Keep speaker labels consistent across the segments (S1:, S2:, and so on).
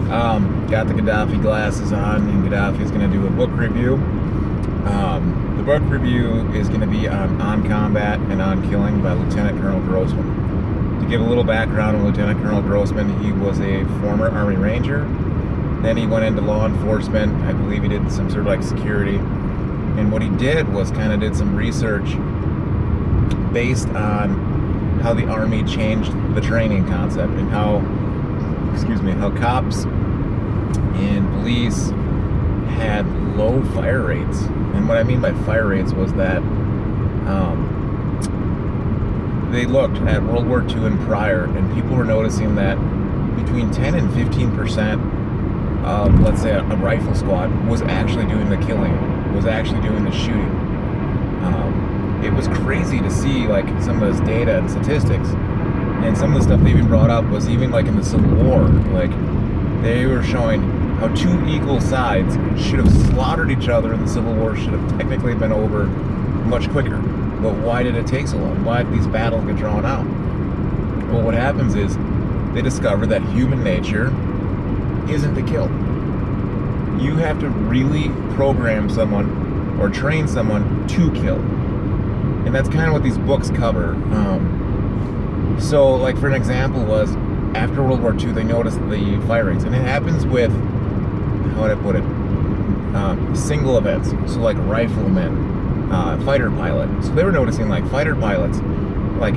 S1: Got the Gaddafi glasses on, and Gaddafi is going to do a book review. The book review is going to be on combat and on killing by Lieutenant Colonel Grossman. To give a little background on Lieutenant Colonel Grossman, he was a former Army Ranger. Then he went into law enforcement. I believe he did some sort of like security. And what he did was kind of did some research based on how the Army changed the training concept and how cops and police had low fire rates. And what I mean by fire rates was that they looked at World War II and prior, and people were noticing that between 10 and 15% of, let's say, a rifle squad was actually doing the killing, was actually doing the shooting. It was crazy to see like some of this data and statistics, and some of the stuff they even brought up was even like in the Civil War, like they were showing how two equal sides should have slaughtered each other and the Civil War should have technically been over much quicker. But why did it take so long? Why did these battles get drawn out? Well, what happens is they discover that human nature isn't to kill. You have to really program someone or train someone to kill. And that's kind of what these books cover. So, like for an example was, after World War II, they noticed the fire rates. And it happens with, how would I put it, single events. So like riflemen, fighter pilot. So they were noticing like fighter pilots, like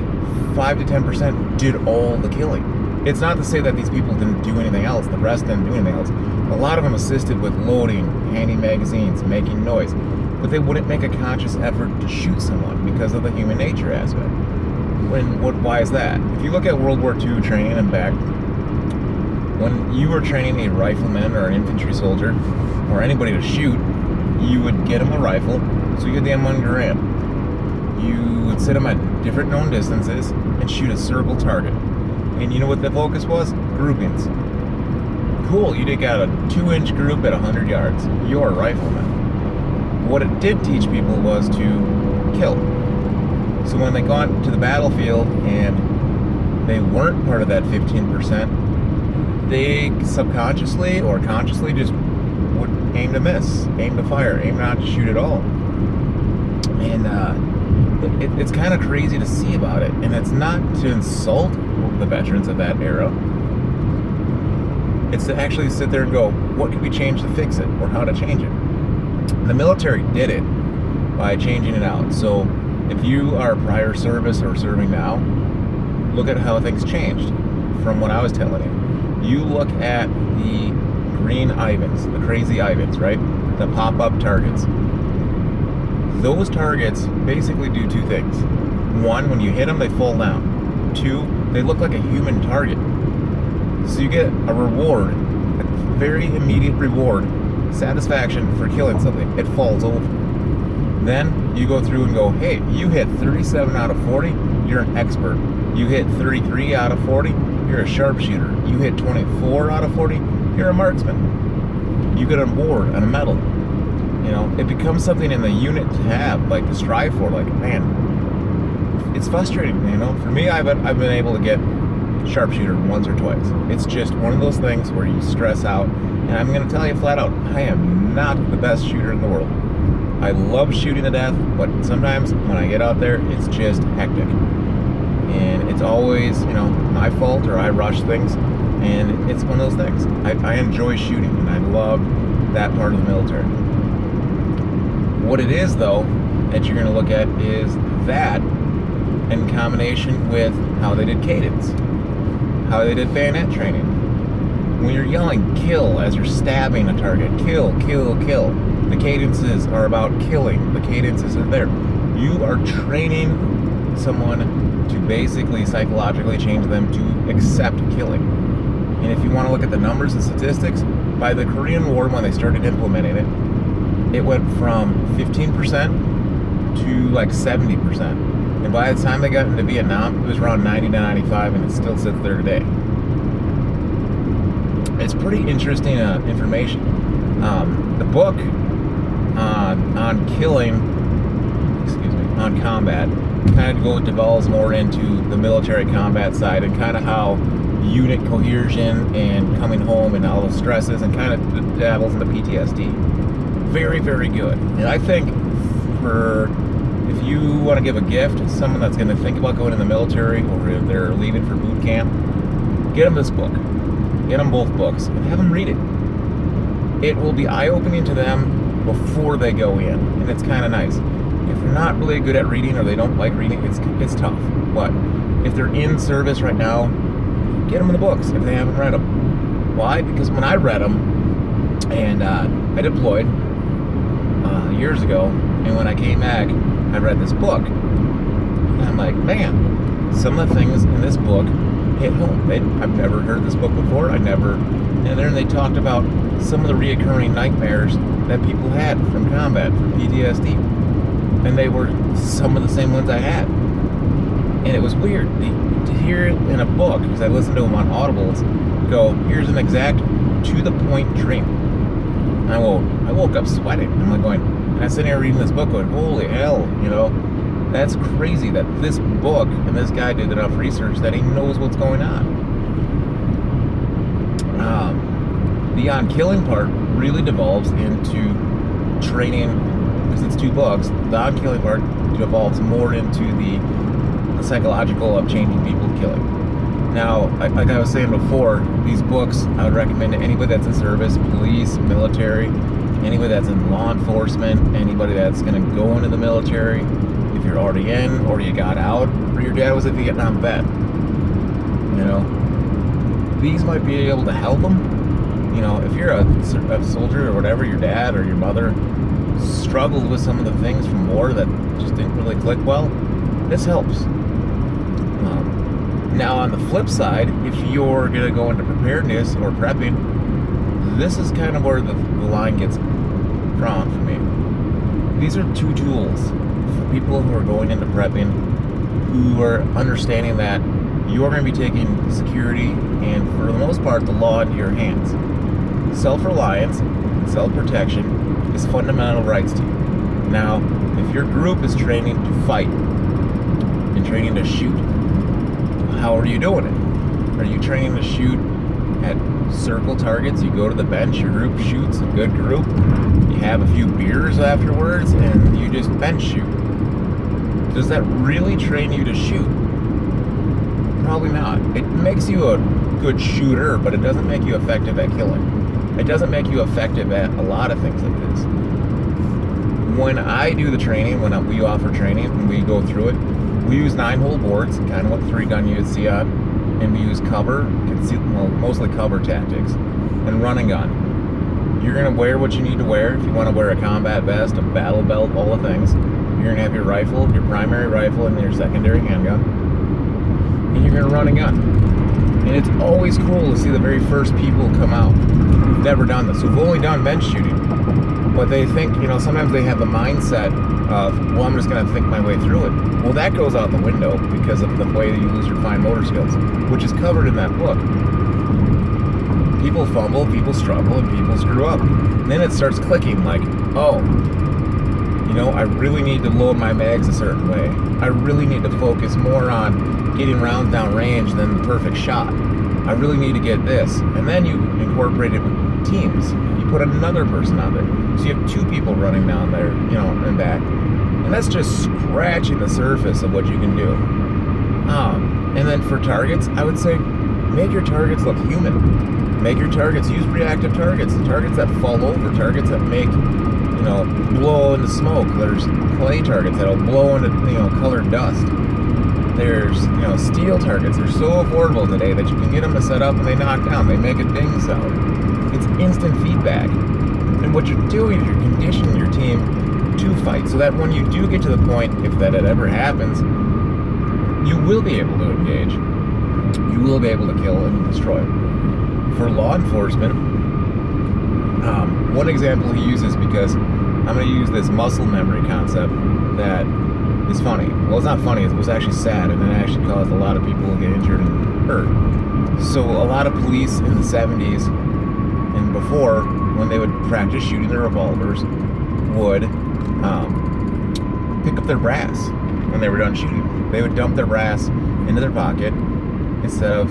S1: 5 to 10% did all the killing. It's not to say that these people didn't do anything else, the rest didn't do anything else. A lot of them assisted with loading, handing magazines, making noise, but they wouldn't make a conscious effort to shoot someone because of the human nature aspect. Why is that? If you look at World War II training and back, when you were training a rifleman or an infantry soldier or anybody to shoot, you would get them a rifle, so you get them under your amp. You would sit them at different known distances and shoot a circle target. And you know what the focus was? Groupings. Cool, you got a 2-inch group at 100 yards. You're a rifleman. What it did teach people was to kill. So when they got to the battlefield and they weren't part of that 15%, they subconsciously or consciously just would aim to miss, aim to fire, aim not to shoot at all. And it's kind of crazy to see about it. And it's not to insult the veterans of that era. It's to actually sit there and go, what could we change to fix it, or how to change it? The military did it by changing it out. So if you are prior service or serving now, look at how things changed from what I was telling you. You look at the green Ivans, the crazy Ivans, right? The pop-up targets. Those targets basically do two things. One, when you hit them, they fall down. Two, they look like a human target. So you get a reward, a very immediate reward, satisfaction for killing something. It falls over. Then you go through and go, hey, you hit 37 out of 40, you're an expert. You hit 33 out of 40, you're a sharpshooter. You hit 24 out of 40, you're a marksman. You get a award and a medal. You know, it becomes something in the unit to have, like to strive for. Like, man, it's frustrating. You know, for me, I've been able to get sharpshooter once or twice. It's just one of those things where you stress out. And I'm going to tell you flat out, I am not the best shooter in the world. I love shooting to death, but sometimes when I get out there, it's just hectic. And it's always, you know, my fault, or I rush things. And it's one of those things. I enjoy shooting, and I love that part of the military. What it is, though, that you're going to look at is that in combination with how they did cadence, how they did bayonet training. When you're yelling kill as you're stabbing a target, kill, kill, kill, the cadences are about killing. The cadences are there. You are training someone to basically psychologically change them to accept killing. And if you want to look at the numbers and statistics, by the Korean War, when they started implementing it, it went from 15% to like 70%. And by the time they got into Vietnam, it was around 90 to 95, and it still sits there today. It's pretty interesting information. The book on killing, on combat, kind of devolves more into the military combat side and kind of how unit cohesion and coming home and all the stresses, and kind of dabbles into PTSD. Very, very good. And I think if you want to give a gift to someone that's going to think about going in the military, or if they're leaving for boot camp, get them this book. Get them both books and have them read it. It will be eye-opening to them before they go in, and it's kind of nice. If they're not really good at reading or they don't like reading, it's tough. But if they're in service right now, get them the books if they haven't read them. Why? Because when I read them, and I deployed years ago, and when I came back, I read this book, and I'm like, man, some of the things in this book hit home. I've never heard this book before. And then they talked about some of the reoccurring nightmares that people had from combat, from PTSD, and they were some of the same ones I had. And it was weird to hear it in a book, because I listened to them on Audibles, go, here's an exact, to-the-point dream. And I woke up sweating. I'm like going, and I sit here reading this book going, holy hell, that's crazy that this book, and this guy did enough research that he knows what's going on. The on-killing part really devolves into training, because it's 2 books. The on-killing part devolves more into the psychological of changing people, killing. Now, like I was saying before, these books I would recommend to anybody that's in service, police, military, anybody that's in law enforcement, anybody that's going to go into the military, if you're already in, or you got out, or your dad was a Vietnam vet. These might be able to help them. If you're a soldier or whatever, your dad or your mother struggled with some of the things from war that just didn't really click well, this helps. Now, on the flip side, if you're going to go into preparedness or prepping, this is kind of where the line gets drawn for me. These are 2 tools for people who are going into prepping, who are understanding that you're going to be taking security and, for the most part, the law into your hands. Self-reliance and self-protection is fundamental rights to you. Now, if your group is training to fight and training to shoot, how are you doing it? Are you training to shoot at circle targets? You go to the bench, your group shoots, a good group, you have a few beers afterwards, and you just bench shoot. Does that really train you to shoot? Probably not. It makes you a good shooter, but it doesn't make you effective at killing. It doesn't make you effective at a lot of things like this. When I do the training, when we offer training, and we go through it, we use 9-hole boards, kind of what 3-gun you would see on, and we use mostly cover tactics, and run and gun. You're going to wear what you need to wear. If you want to wear a combat vest, a battle belt, all the things, you're going to have your rifle, your primary rifle, and your secondary handgun, and you're going to run and gun. And it's always cool to see the very first people come out who've never done this, who've only done bench shooting. But they think, sometimes they have the mindset of, well, I'm just going to think my way through it. Well, that goes out the window because of the way that you lose your fine motor skills, which is covered in that book. People fumble, people struggle, and people screw up. And then it starts clicking like, oh, I really need to load my mags a certain way. I really need to focus more on getting rounds down range than the perfect shot. I really need to get this. And then you incorporate it with teams. You put another person on there. So you have 2 people running down there, and back. And that's just scratching the surface of what you can do. And then for targets, I would say make your targets look human. Make your targets, use reactive targets, targets that fall over, targets that make, blow into smoke. There's clay targets that'll blow into, colored dust. There's, steel targets. They're so affordable today that you can get them to set up and they knock down. They make a ding sound. It's instant feedback. And what you're doing is you're conditioning your team to fight so that when you do get to the point, if that ever happens, you will be able to engage. You will be able to kill and destroy. For law enforcement, one example he uses, because I'm going to use this muscle memory concept that is funny. Well, it's not funny. It was actually sad, and it actually caused a lot of people to get injured and hurt. So a lot of police in the 70s and before, when they would practice shooting their revolvers, would pick up their brass when they were done shooting. They would dump their brass into their pocket instead of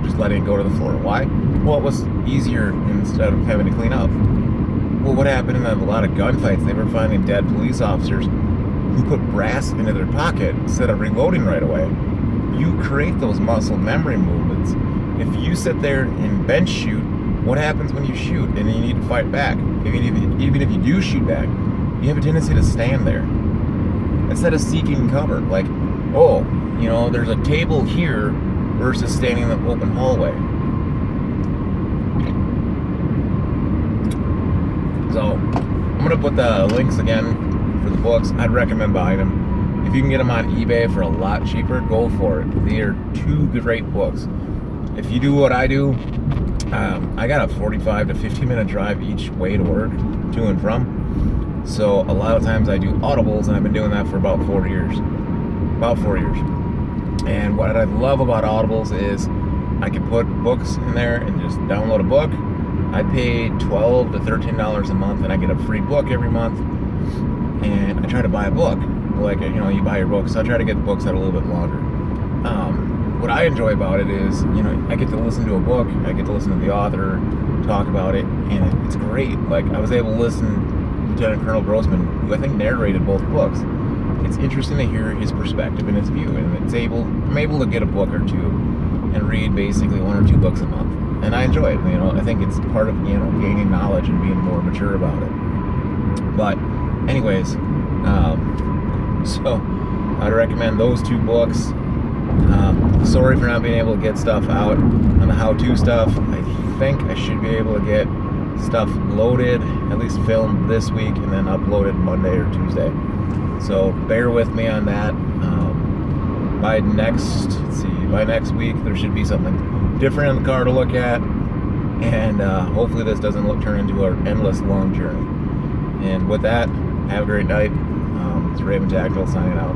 S1: just letting it go to the floor. Why? Well, it was easier instead of having to clean up. Well, what happened in a lot of gunfights, they were finding dead police officers who put brass into their pocket instead of reloading right away. You create those muscle memory movements. If you sit there and bench shoot, what happens when you shoot and you need to fight back? Even if you do shoot back, you have a tendency to stand there instead of seeking cover. Like, oh, there's a table here versus standing in the open hallway. So I'm going to put the links again for the books. I'd recommend buying them. If you can get them on eBay for a lot cheaper, go for it. They are two great books. If you do what I do, I got a 45 to 50 minute drive each way to work, to and from. So a lot of times I do audibles, and I've been doing that for about 4 years. And what I love about audibles is I can put books in there and just download a book. I pay $12 to $13 a month, and I get a free book every month. And I try to buy a book. Like, you buy your books. So I try to get books that are a little bit longer. What I enjoy about it is, I get to listen to a book. I get to listen to the author talk about it, and it's great. Like, I was able to listen to Lieutenant Colonel Grossman, who I think narrated both books. It's interesting to hear his perspective and his view, and I'm able to get a book or two and read basically 1 or 2 books a month, and I enjoy it. I think it's part of gaining knowledge and being more mature about it. But anyways, so I'd recommend those 2 books. Sorry for not being able to get stuff out on the how-to stuff. I think I should be able to get stuff loaded, at least filmed this week, and then uploaded Monday or Tuesday. So bear with me on that. By next week, there should be something different in the car to look at, and hopefully this doesn't turn into an endless long journey. And with that, have a great night. It's Raven Tactical signing out.